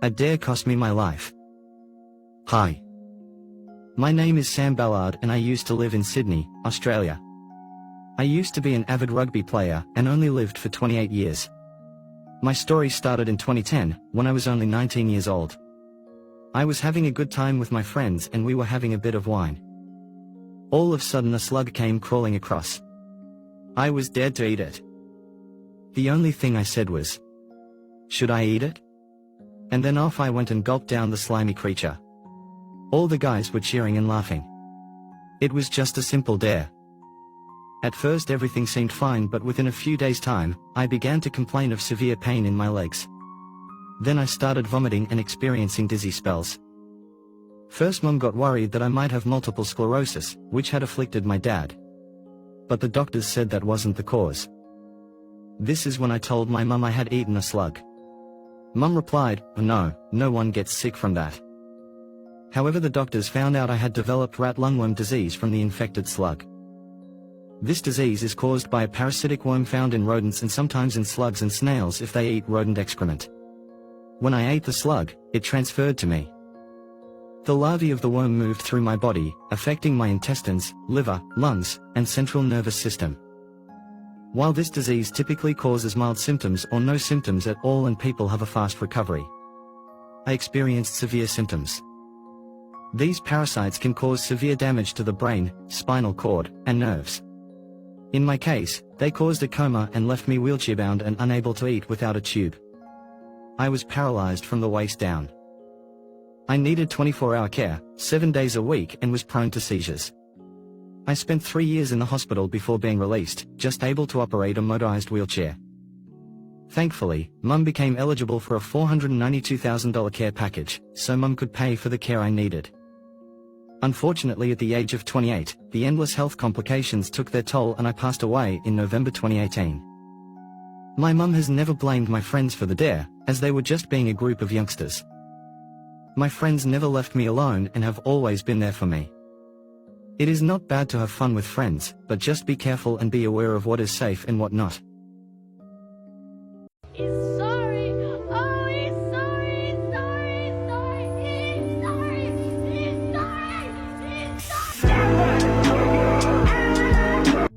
A dare cost me my life. Hi. My name is Sam Ballard and I used to live in Sydney, Australia. I used to be an avid rugby player and only lived for 28 years. My story started in 2010, when I was only 19 years old. I was having a good time with my friends and we were having a bit of wine. All of a sudden a slug came crawling across. I was dared to eat it. The only thing I said was, "Should I eat it?" And then off I went and gulped down the slimy creature. All the guys were cheering and laughing. It was just a simple dare. At first everything seemed fine, but within a few days' time, I began to complain of severe pain in my legs. Then I started vomiting and experiencing dizzy spells. First Mum got worried that I might have multiple sclerosis, which had afflicted my dad. But the doctors said that wasn't the cause. This is when I told my mum I had eaten a slug. Mum replied, "No, no one gets sick from that." However, the doctors found out I had developed rat lungworm disease from the infected slug. This disease is caused by a parasitic worm found in rodents and sometimes in slugs and snails if they eat rodent excrement. When I ate the slug, it transferred to me. The larvae of the worm moved through my body, affecting my intestines, liver, lungs, and central nervous system. While this disease typically causes mild symptoms or no symptoms at all and people have a fast recovery, I experienced severe symptoms. These parasites can cause severe damage to the brain, spinal cord, and nerves. In my case, they caused a coma and left me wheelchair-bound and unable to eat without a tube. I was paralyzed from the waist down. I needed 24-hour care, 7 days a week, and was prone to seizures. I spent 3 years in the hospital before being released, just able to operate a motorized wheelchair. Thankfully, Mum became eligible for a $492,000 care package, so Mum could pay for the care I needed. Unfortunately, at the age of 28, the endless health complications took their toll and I passed away in November 2018. My mum has never blamed my friends for the dare, as they were just being a group of youngsters. My friends never left me alone and have always been there for me. It is not bad to have fun with friends, but just be careful and be aware of what is safe and what not. He's sorry. Oh, he's sorry. He's sorry. He's sorry. He's sorry. He's sorry. He's sorry.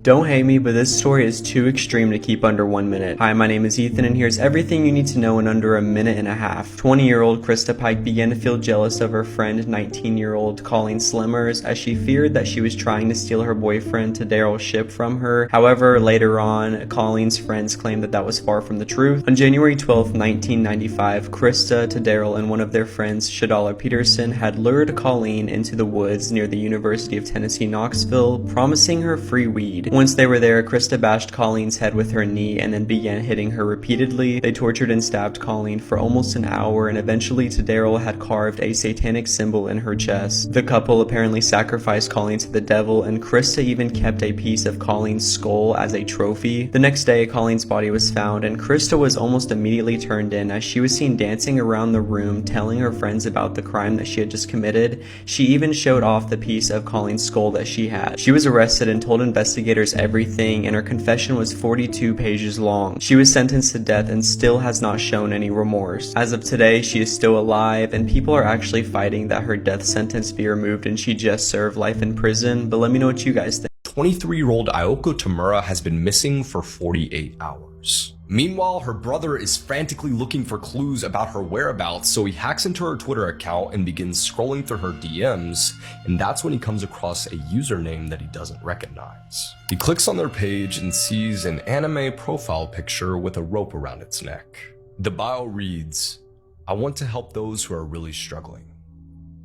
Don't hate me, but this story is too extreme to keep under 1 minute. Hi, my name is Ethan, and here's everything you need to know in under a minute and a half. 20-year-old Krista Pike began to feel jealous of her friend, 19-year-old Colleen Slimmers, as she feared that she was trying to steal her boyfriend Tadaryl Shipp from her. However, later on, Colleen's friends claimed that that was far from the truth. On January 12, 1995, Krista, Tadaryl, and one of their friends, Shadala Peterson, had lured Colleen into the woods near the University of Tennessee, Knoxville, promising her free weed. Once they were there, Krista bashed Colleen's head with her knee and then began hitting her repeatedly. They tortured and stabbed Colleen for almost an hour, and eventually Tadaryl had carved a satanic symbol in her chest. The couple apparently sacrificed Colleen to the devil, and Krista even kept a piece of Colleen's skull as a trophy. The next day, Colleen's body was found, and Krista was almost immediately turned in as she was seen dancing around the room, telling her friends about the crime that she had just committed. She even showed off the piece of Colleen's skull that she had. She was arrested and told investigators everything, and her confession was 42 pages long. She was sentenced to death and still has not shown any remorse. As of today, she is still alive, and people are actually fighting that her death sentence be removed and she just serve life in prison. But let me know what you guys think. 23-year-old Ayoko Tamura has been missing for 48 hours. Meanwhile, her brother is frantically looking for clues about her whereabouts, so he hacks into her Twitter account and begins scrolling through her DMs, and that's when he comes across a username that he doesn't recognize. He clicks on their page and sees an anime profile picture with a rope around its neck. The bio reads, "I want to help those who are really struggling.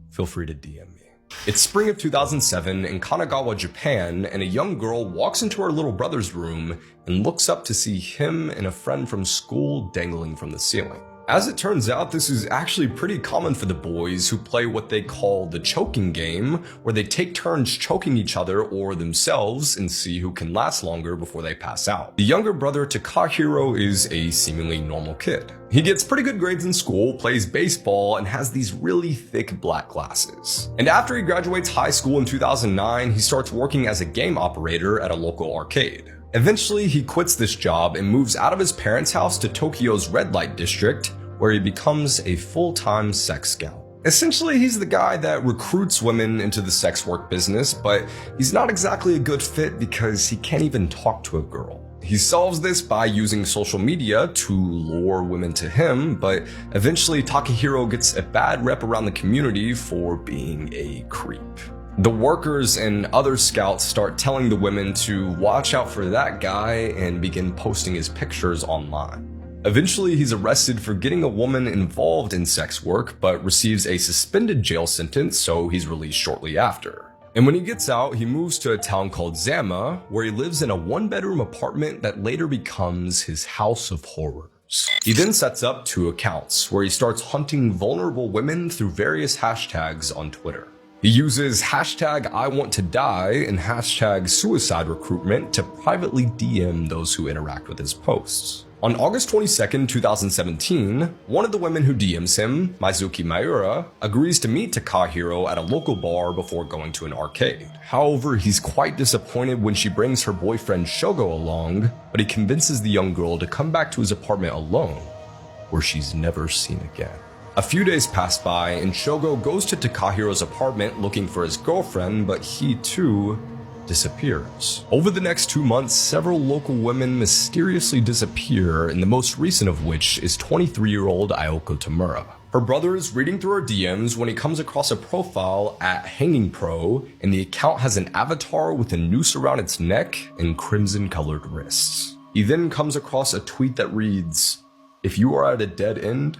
Feel free to DM me." It's spring of 2007 in Kanagawa, Japan, and a young girl walks into her little brother's room and looks up to see him and a friend from school dangling from the ceiling. As it turns out, this is actually pretty common for the boys who play what they call the choking game, where they take turns choking each other or themselves and see who can last longer before they pass out. The younger brother, Takahiro, is a seemingly normal kid. He gets pretty good grades in school, plays baseball, and has these really thick black glasses. And after he graduates high school in 2009, he starts working as a game operator at a local arcade. Eventually, he quits this job and moves out of his parents' house to Tokyo's red light district, where he becomes a full-time sex scout. Essentially, he's the guy that recruits women into the sex work business, but he's not exactly a good fit because he can't even talk to a girl. He solves this by using social media to lure women to him, but eventually Takahiro gets a bad rep around the community for being a creep. The workers and other scouts start telling the women to watch out for that guy and begin posting his pictures online. Eventually, he's arrested for getting a woman involved in sex work, but receives a suspended jail sentence, so he's released shortly after. And when he gets out, he moves to a town called Zama, where he lives in a one-bedroom apartment that later becomes his house of horrors. He then sets up 2 accounts, where he starts hunting vulnerable women through various hashtags on Twitter. He uses hashtag I want to die and hashtag suicide recruitment to privately DM those who interact with his posts. On August 22nd, 2017, one of the women who DMs him, Maizuki Mayura, agrees to meet Takahiro at a local bar before going to an arcade. However, he's quite disappointed when she brings her boyfriend Shogo along, but he convinces the young girl to come back to his apartment alone, where she's never seen again. A few days pass by and Shogo goes to Takahiro's apartment looking for his girlfriend, but he too disappears. Over the next 2 months, several local women mysteriously disappear, and the most recent of which is 23-year-old Ayoko Tamura. Her brother is reading through her DMs when he comes across a profile at Hanging Pro, and the account has an avatar with a noose around its neck and crimson-colored wrists. He then comes across a tweet that reads, "If you are at a dead end,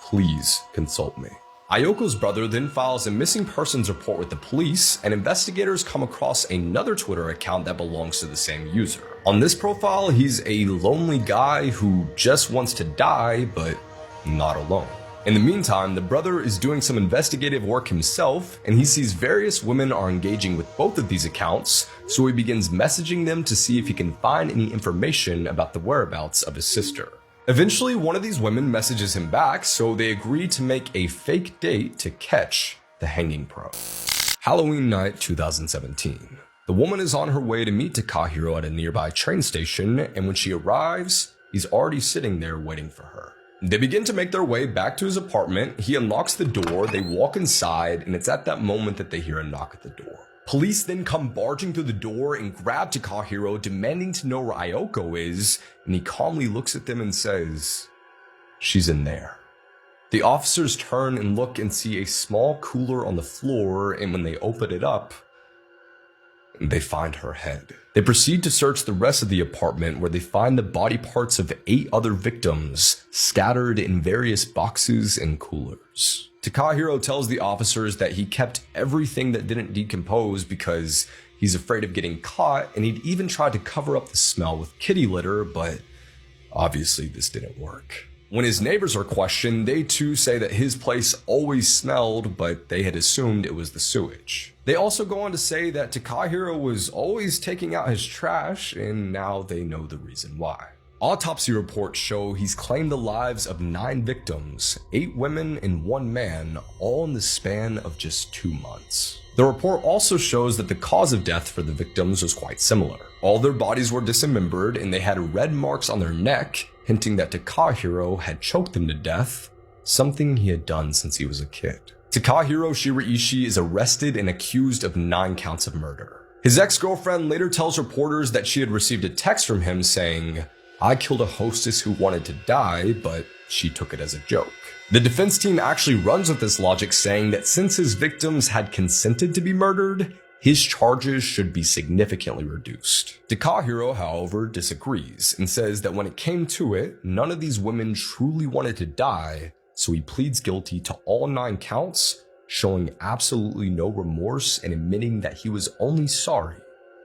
please consult me." Ayoko's brother then files a missing persons report with the police, and investigators come across another Twitter account that belongs to the same user. On this profile, he's a lonely guy who just wants to die, but not alone. In the meantime, the brother is doing some investigative work himself, and he sees various women are engaging with both of these accounts, so he begins messaging them to see if he can find any information about the whereabouts of his sister. Eventually, one of these women messages him back, so they agree to make a fake date to catch the Hanging Pro. Halloween night 2017. The woman is on her way to meet Takahiro at a nearby train station, and when she arrives, he's already sitting there waiting for her. They begin to make their way back to his apartment. He unlocks the door, they walk inside, and it's at that moment that they hear a knock at the door. Police then come barging through the door and grab Takahiro, demanding to know where Ayoko is, and he calmly looks at them and says, "She's in there." The officers turn and look and see a small cooler on the floor, and when they open it up, they find her head. They proceed to search the rest of the apartment, where they find the body parts of 8 other victims scattered in various boxes and coolers. Takahiro tells the officers that he kept everything that didn't decompose because he's afraid of getting caught, and he'd even tried to cover up the smell with kitty litter, but obviously this didn't work. When his neighbors are questioned, they too say that his place always smelled, but they had assumed it was the sewage. They also go on to say that Takahiro was always taking out his trash, and now they know the reason why. Autopsy reports show he's claimed the lives of 9 victims, 8 women and 1 man, all in the span of just 2 months. The report also shows that the cause of death for the victims was quite similar. All their bodies were dismembered and they had red marks on their neck, hinting that Takahiro had choked them to death, something he had done since he was a kid. Takahiro Shiraishi is arrested and accused of 9 counts of murder. His ex-girlfriend later tells reporters that she had received a text from him saying, "I killed a hostess who wanted to die, but she took it as a joke." The defense team actually runs with this logic, saying that since his victims had consented to be murdered, his charges should be significantly reduced. Takahiro, however, disagrees and says that when it came to it, none of these women truly wanted to die, so he pleads guilty to all 9 counts, showing absolutely no remorse and admitting that he was only sorry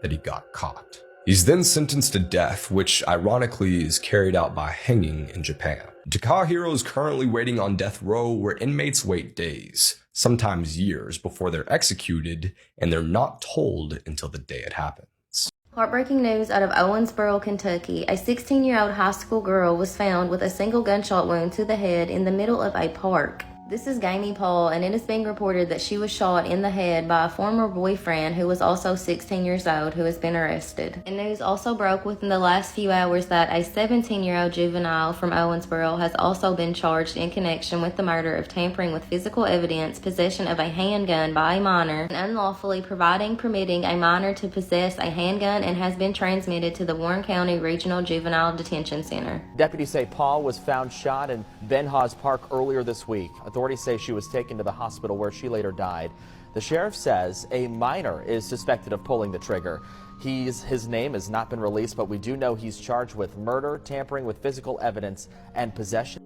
that he got caught. He's then sentenced to death, which ironically is carried out by hanging in Japan. Takahiro is currently waiting on death row, where inmates wait days, sometimes years, before they're executed, and they're not told until the day it happens. Heartbreaking news out of Owensboro, Kentucky. A 16-year-old high school girl was found with a single gunshot wound to the head in the middle of a park. This is Gamey Paul, and it is being reported that she was shot in the head by a former boyfriend who was also 16 years old who has been arrested. And news also broke within the last few hours that a 17-year-old juvenile from Owensboro has also been charged in connection with the murder of tampering with physical evidence, possession of a handgun by a minor, and unlawfully permitting a minor to possess a handgun, and has been transmitted to the Warren County Regional Juvenile Detention Center. Deputies say Paul was found shot in Ben Haas Park earlier this week. Authorities say she was taken to the hospital where she later died. The sheriff says a minor is suspected of pulling the trigger. His name has not been released, but we do know he's charged with murder, tampering with physical evidence, and possession.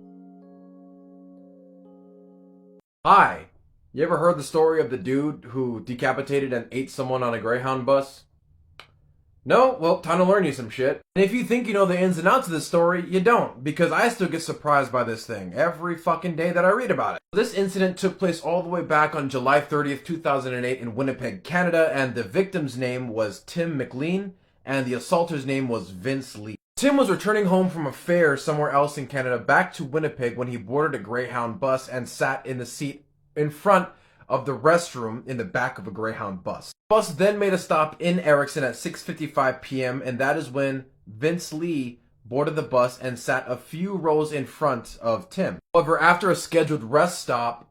Hi, you ever heard the story of the dude who decapitated and ate someone on a Greyhound bus? No? Well, time to learn you some shit. And if you think you know the ins and outs of this story, you don't, because I still get surprised by this thing every fucking day that I read about it. This incident took place all the way back on July 30th, 2008 in Winnipeg, Canada, and the victim's name was Tim McLean, and the assaulter's name was Vince Lee. Tim was returning home from a fair somewhere else in Canada back to Winnipeg when he boarded a Greyhound bus and sat in the seat in front of the restroom in the back of a Greyhound bus. The bus then made a stop in Erickson at 6:55 p.m. and that is when Vince Lee boarded the bus and sat a few rows in front of Tim. However, after a scheduled rest stop,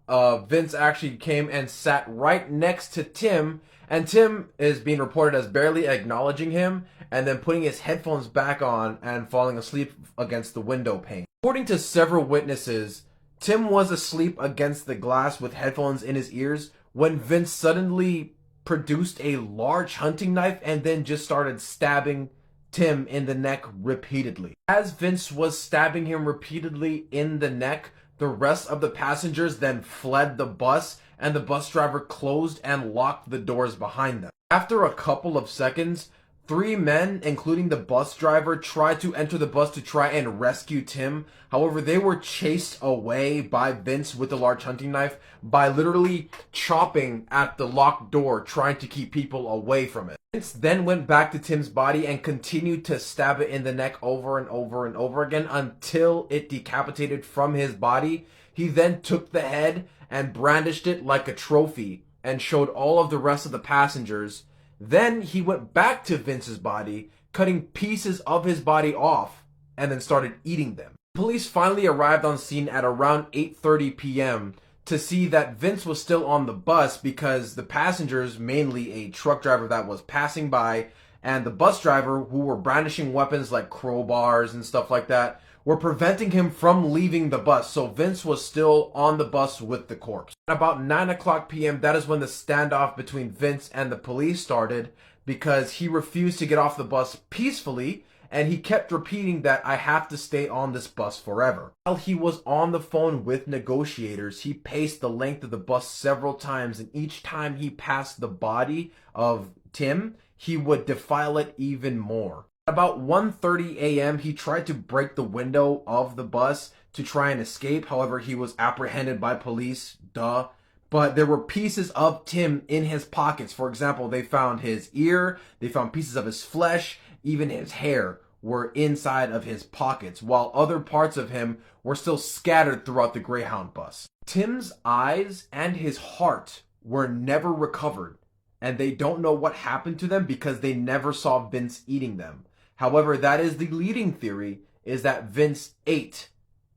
Vince actually came and sat right next to Tim, and Tim is being reported as barely acknowledging him and then putting his headphones back on and falling asleep against the window pane. According to several witnesses, Tim was asleep against the glass with headphones in his ears when Vince suddenly produced a large hunting knife and then just started stabbing Tim in the neck repeatedly. As Vince was stabbing him repeatedly in the neck, the rest of the passengers then fled the bus, and the bus driver closed and locked the doors behind them. After a couple of seconds, 3 men, including the bus driver, tried to enter the bus to try and rescue Tim. However, they were chased away by Vince with the large hunting knife by literally chopping at the locked door, trying to keep people away from it. Vince then went back to Tim's body and continued to stab it in the neck over and over and over again until it decapitated from his body. He then took the head and brandished it like a trophy and showed all of the rest of the passengers. Then he went back to Vince's body, cutting pieces of his body off, and then started eating them. Police finally arrived on scene at around 8:30 p.m. to see that Vince was still on the bus because the passengers, mainly a truck driver that was passing by, and the bus driver, who were brandishing weapons like crowbars and stuff like that, were preventing him from leaving the bus. So Vince was still on the bus with the corpse. At about 9 o'clock p.m., that is when the standoff between Vince and the police started, because he refused to get off the bus peacefully, and he kept repeating that I have to stay on this bus forever. While he was on the phone with negotiators, he paced the length of the bus several times, and each time he passed the body of Tim, he would defile it even more. About 1:30 a.m., he tried to break the window of the bus to try and escape. However, he was apprehended by police, but there were pieces of Tim in his pockets. For example, they found his ear, they found pieces of his flesh, even his hair were inside of his pockets, while other parts of him were still scattered throughout the Greyhound bus. Tim's eyes and his heart were never recovered, and they don't know what happened to them because they never saw Vince eating them. However, that is the leading theory, is that Vince ate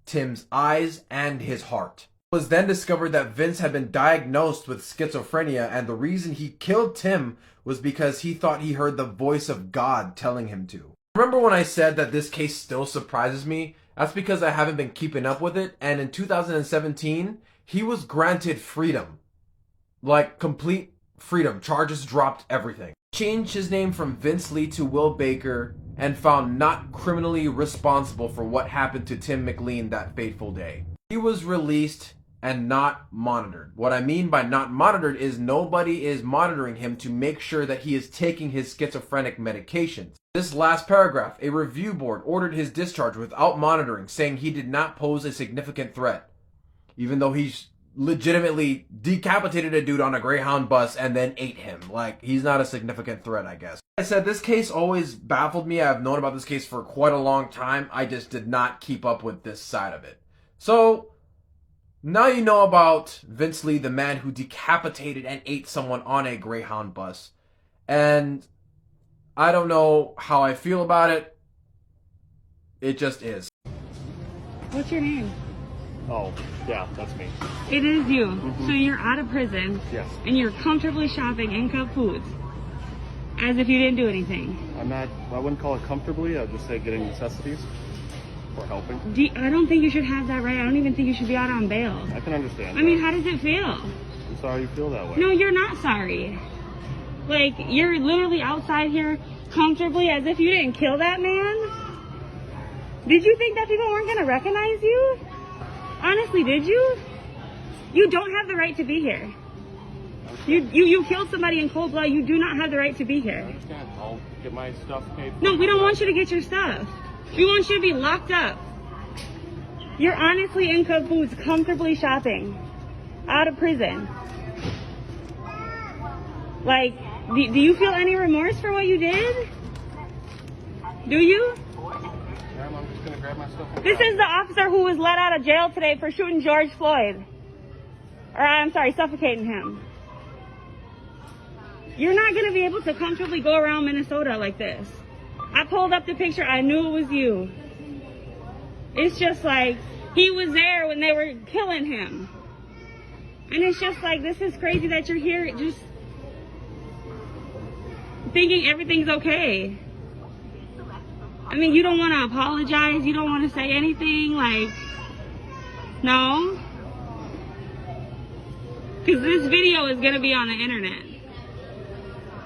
Tim's eyes and his heart. It was then discovered that Vince had been diagnosed with schizophrenia, and the reason he killed Tim was because he thought he heard the voice of God telling him to. Remember when I said that this case still surprises me? That's because I haven't been keeping up with it, and in 2017, he was granted freedom. Like, complete freedom. Charges dropped, everything. Changed his name from Vince Lee to Will Baker, and found not criminally responsible for what happened to Tim McLean that fateful day. He was released and not monitored. What I mean by not monitored is nobody is monitoring him to make sure that he is taking his schizophrenic medications. This last paragraph, a review board ordered his discharge without monitoring, saying he did not pose a significant threat, even though he's legitimately decapitated a dude on a Greyhound bus and then ate him. Like, he's not a significant threat, I guess. Like I said, this case always baffled me. I've known about this case for quite a long time. I just did not keep up with this side of it. So, Now you know about Vince Lee, the man who decapitated and ate someone on a Greyhound bus. And I don't know how I feel about it. It just is. What's your name? Oh, yeah, that's me. It is you. So you're out of prison. Yes. And you're comfortably shopping in Cub Foods. As if you didn't do anything. I wouldn't call it comfortably, I'd just say getting necessities or helping. I don't think you should have that right. I don't even think you should be out on bail. I can understand. I mean, how does it feel? I'm sorry you feel that way. No, you're not sorry. Like, you're literally outside here comfortably as if you didn't kill that man. Did you think that people weren't going to recognize you? Honestly, did you? You don't have the right to be here. You killed somebody in cold blood. You do not have the right to be here. I understand. I'll get my stuff paid for. No, we don't want you to get your stuff. We want you to be locked up. You're honestly in Cub Foods comfortably shopping. Out of prison. Like, do you feel any remorse for what you did? Do you? Ma'am, I'm just gonna grab my stuff and This is the officer who was let out of jail today for shooting George Floyd. Or, I'm sorry, suffocating him. You're not going to be able to comfortably go around Minnesota like this. I pulled up the picture. I knew it was you. It's just like, he was there when they were killing him. And it's just like, this is crazy that you're here just thinking everything's okay. I mean, you don't want to apologize. You don't want to say anything. Like, no. Because this video is going to be on the internet.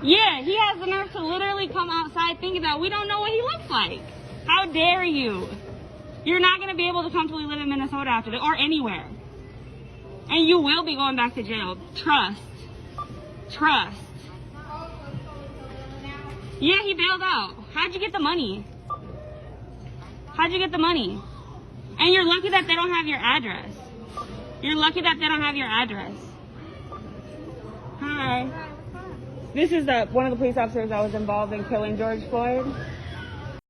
Yeah, he has the nerve to literally come outside thinking that we don't know what he looks like. How dare you? You're not going to be able to comfortably live in Minnesota after this, or anywhere. And you will be going back to jail. Trust. Trust. Yeah, he bailed out. How'd you get the money? How'd you get the money? And you're lucky that they don't have your address. You're lucky that they don't have your address. Hi. This is one of the police officers that was involved in killing George Floyd.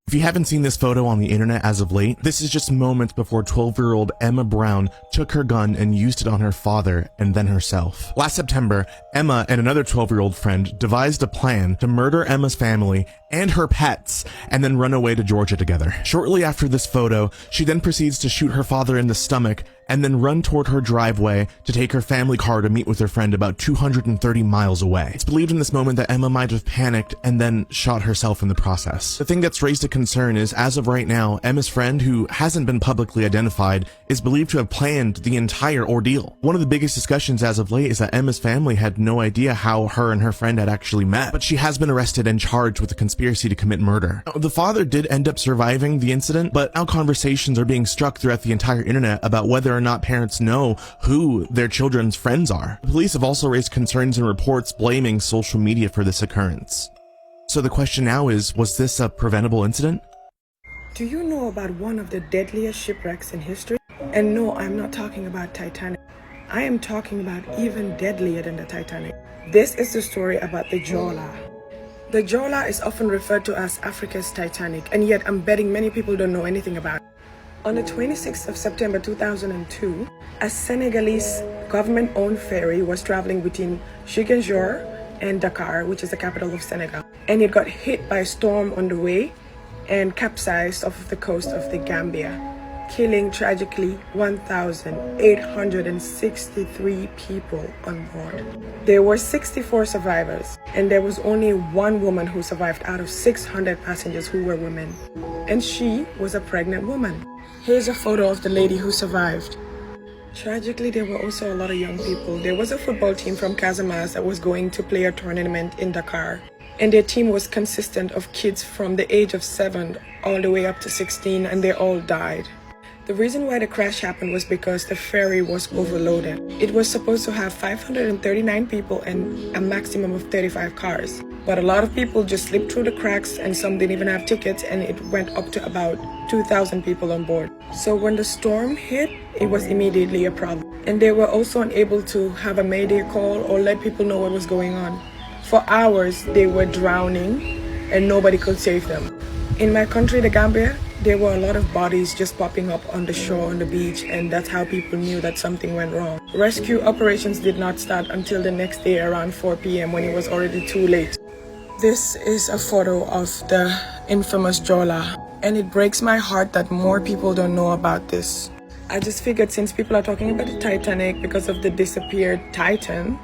If you haven't seen this photo on the internet as of late, this is just moments before 12-year-old Emma Brown took her gun and used it on her father and then herself. Last September, Emma and another 12-year-old friend devised a plan to murder Emma's family and her pets and then run away to Georgia together. Shortly after this photo, she then proceeds to shoot her father in the stomach and then run toward her driveway to take her family car to meet with her friend about 230 miles away. It's believed in this moment that Emma might have panicked and then shot herself in the process. The thing that's raised a concern is, as of right now, Emma's friend, who hasn't been publicly identified, is believed to have planned the entire ordeal. One of the biggest discussions as of late is that Emma's family had no idea how her and her friend had actually met, but she has been arrested and charged with a conspiracy to commit murder. The father did end up surviving the incident, but now conversations are being struck throughout the entire internet about whether or not parents know who their children's friends are. The police have also raised concerns and reports blaming social media for this occurrence. So the question now is, was this a preventable incident? Do you know about one of the deadliest shipwrecks in history? And no, I'm not talking about Titanic. I am talking about even deadlier than the Titanic. This is the story about the Jola. The Jola is often referred to as Africa's Titanic, and yet I'm betting many people don't know anything about it. On the 26th of September 2002, a Senegalese government-owned ferry was traveling between Ziguinchor and Dakar, which is the capital of Senegal, and it got hit by a storm on the way and capsized off of the coast of the Gambia, killing tragically 1,863 people on board. There were 64 survivors, and there was only one woman who survived out of 600 passengers who were women, and she was a pregnant woman. Here's a photo of the lady who survived. Tragically, there were also a lot of young people. There was a football team from Casamance that was going to play a tournament in Dakar, and their team was consistent of kids from the age of 7 all the way up to 16, and they all died. The reason why the crash happened was because the ferry was overloaded. It was supposed to have 539 people and a maximum of 35 cars. But a lot of people just slipped through the cracks, and some didn't even have tickets, and it went up to about 2,000 people on board. So when the storm hit, it was immediately a problem. And they were also unable to have a mayday call or let people know what was going on. For hours, they were drowning and nobody could save them. In my country, the Gambia, There were a lot of bodies just popping up on the shore on the beach, and that's how people knew that something went wrong. Rescue operations did not start until the next day around 4 p.m. when it was already too late. This is a photo of the infamous Jola, and it breaks my heart that more people don't know about this. I just figured since people are talking about the Titanic because of the disappeared Titan,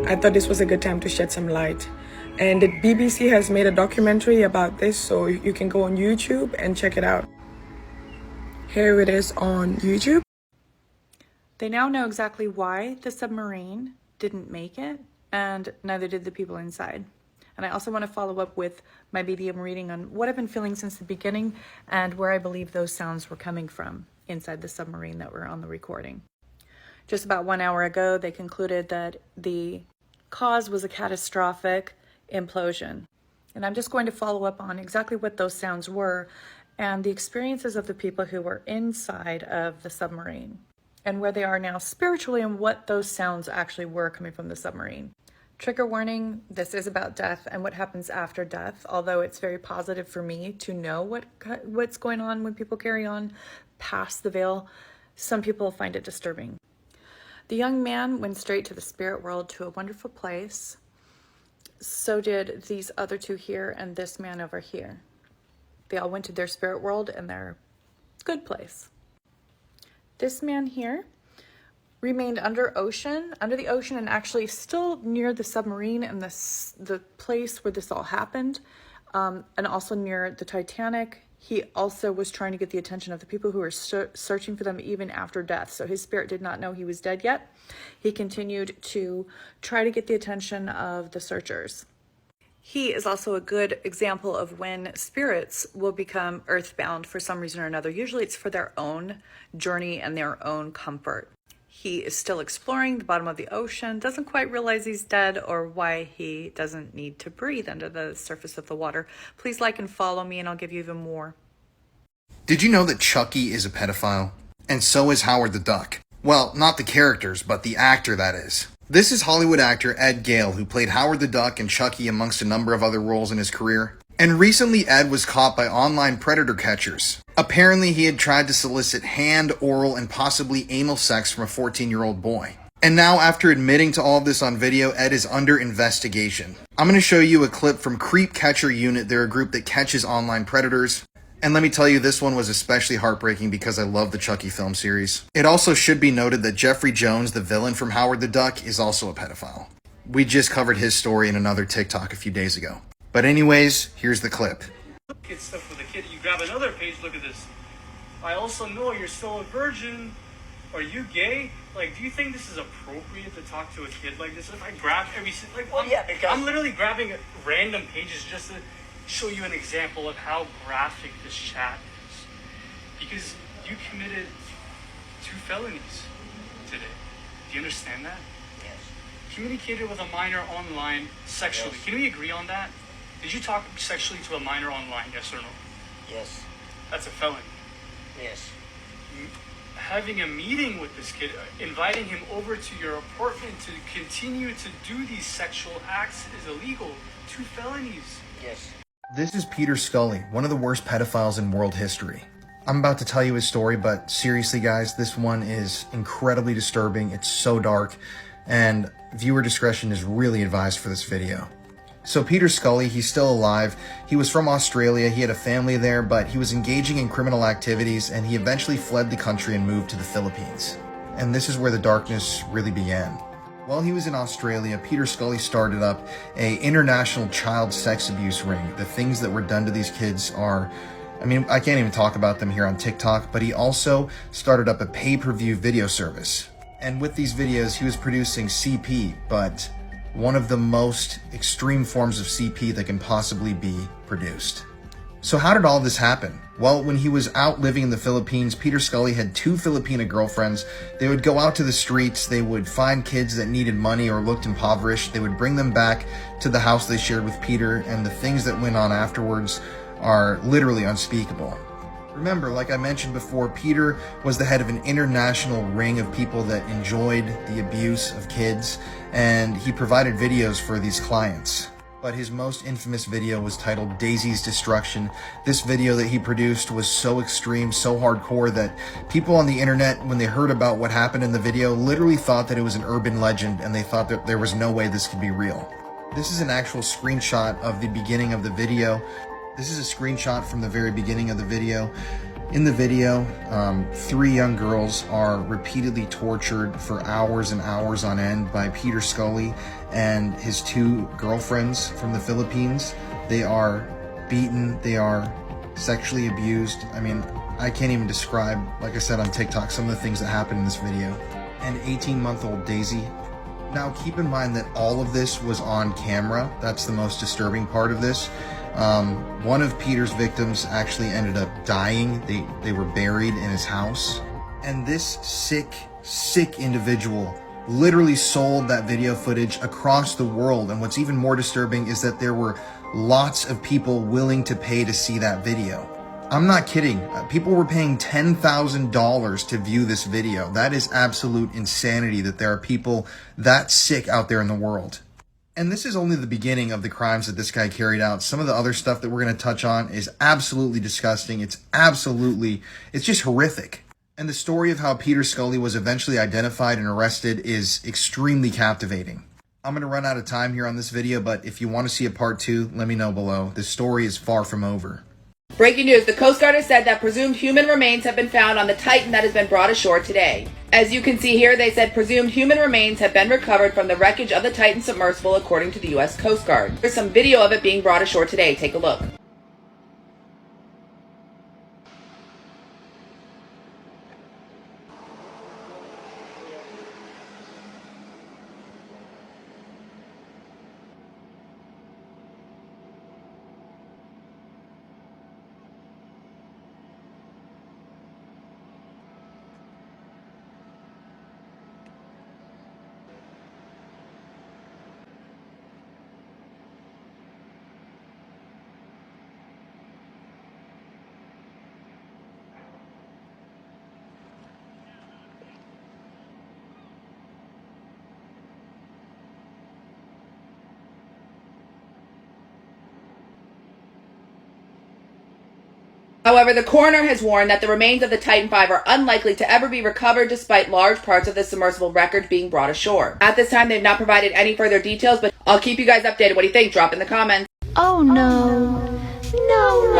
I thought this was a good time to shed some light. And the BBC has made a documentary about this, so you can go on YouTube and check it out. Here it is on YouTube. They now know exactly why the submarine didn't make it, and neither did the people inside. And I also want to follow up with my BDM reading on what I've been feeling since the beginning and where I believe those sounds were coming from inside the submarine that were on the recording. Just about 1 hour ago, they concluded that the cause was a catastrophic implosion. And I'm just going to follow up on exactly what those sounds were and the experiences of the people who were inside of the submarine and where they are now spiritually and what those sounds actually were coming from the submarine. Trigger warning, this is about death and what happens after death, although it's very positive for me to know what's going on when people carry on past the veil. Some people find it disturbing. The young man went straight to the spirit world, to a wonderful place. So did these other two here and this man over here. They all went to their spirit world and their good place. This man here remained under the ocean, and actually still near the submarine and the place where this all happened, and also near the Titanic. He also was trying to get the attention of the people who were searching for them even after death. So his spirit did not know he was dead yet. He continued to try to get the attention of the searchers. He is also a good example of when spirits will become earthbound for some reason or another. Usually it's for their own journey and their own comfort. He is still exploring the bottom of the ocean, doesn't quite realize he's dead or why he doesn't need to breathe under the surface of the water. Please like and follow me and I'll give you even more. Did you know that Chucky is a pedophile? And so is Howard the Duck. Well, not the characters, but the actor, that is. This is Hollywood actor Ed Gale, who played Howard the Duck and Chucky amongst a number of other roles in his career. And recently Ed was caught by online predator catchers. Apparently he had tried to solicit hand, oral, and possibly anal sex from a 14-year-old boy. And now, after admitting to all of this on video, Ed is under investigation. I'm going to show you a clip from Creep Catcher Unit. They're a group that catches online predators. And let me tell you, this one was especially heartbreaking because I love the Chucky film series. It also should be noted that Jeffrey Jones, the villain from Howard the Duck, is also a pedophile. We just covered his story in another TikTok a few days ago. But anyways, here's the clip. Kid stuff with a kid. You grab another page, look at this. I also know you're still a virgin. Are you gay? Like, do you think this is appropriate to talk to a kid like this? If I grab every, like, well, yeah, I'm literally grabbing random pages just to show you an example of how graphic this chat is. Because you committed 2 felonies today. Do you understand that? Yes. Communicated with a minor online sexually. Yes. Can we agree on that? Did you talk sexually to a minor online, yes or no? Yes. That's a felony. Yes. Having a meeting with this kid, inviting him over to your apartment to continue to do these sexual acts is illegal. 2 felonies. Yes. This is Peter Scully, one of the worst pedophiles in world history. I'm about to tell you his story, but seriously guys, this one is incredibly disturbing. It's so dark, and viewer discretion is really advised for this video. So Peter Scully, he's still alive. He was from Australia, he had a family there, but he was engaging in criminal activities and he eventually fled the country and moved to the Philippines. And this is where the darkness really began. While he was in Australia, Peter Scully started up an international child sex abuse ring. The things that were done to these kids are, I mean, I can't even talk about them here on TikTok, but he also started up a pay-per-view video service. And with these videos, he was producing CP, but one of the most extreme forms of CP that can possibly be produced. So how did all this happen? Well, when he was out living in the Philippines, Peter Scully had 2 Filipina girlfriends. They would go out to the streets, they would find kids that needed money or looked impoverished, they would bring them back to the house they shared with Peter, and the things that went on afterwards are literally unspeakable. Remember, like I mentioned before, Peter was the head of an international ring of people that enjoyed the abuse of kids, and he provided videos for these clients. but his most infamous video was titled Daisy's Destruction. This video that he produced was so extreme, so hardcore that people on the internet, when they heard about what happened in the video, literally thought that it was an urban legend and they thought that there was no way this could be real. This is an actual screenshot of the beginning of the video. This is a screenshot from the very beginning of the video. In the video, 3 young girls are repeatedly tortured for hours and hours on end by Peter Scully and his 2 girlfriends from the Philippines. They are beaten, they are sexually abused. I mean, I can't even describe, like I said on TikTok, some of the things that happened in this video. And 18-month-old Daisy. Now keep in mind that all of this was on camera. That's the most disturbing part of this. One of Peter's victims actually ended up dying. They were buried in his house. And this sick individual literally sold that video footage across the world. And what's even more disturbing is that there were lots of people willing to pay to see that video. I'm not kidding. People were paying $10,000 to view this video. That is absolute insanity that there are people that sick out there in the world. And this is only the beginning of the crimes that this guy carried out. Some of the other stuff that we're going to touch on is absolutely disgusting. It's just horrific. And the story of how Peter Scully was eventually identified and arrested is extremely captivating. I'm going to run out of time here on this video, but if you want to see a part 2, let me know below. This story is far from over. Breaking news, the Coast Guard has said that presumed human remains have been found on the Titan that has been brought ashore today. As you can see here, they said presumed human remains have been recovered from the wreckage of the Titan submersible according to the U.S. Coast Guard. There's some video of it being brought ashore today. Take a look. However, the coroner has warned that the remains of the Titan V are unlikely to ever be recovered despite large parts of the submersible wreckage being brought ashore. At this time, they've not provided any further details, but I'll keep you guys updated. What do you think? Drop in the comments. Oh no. No,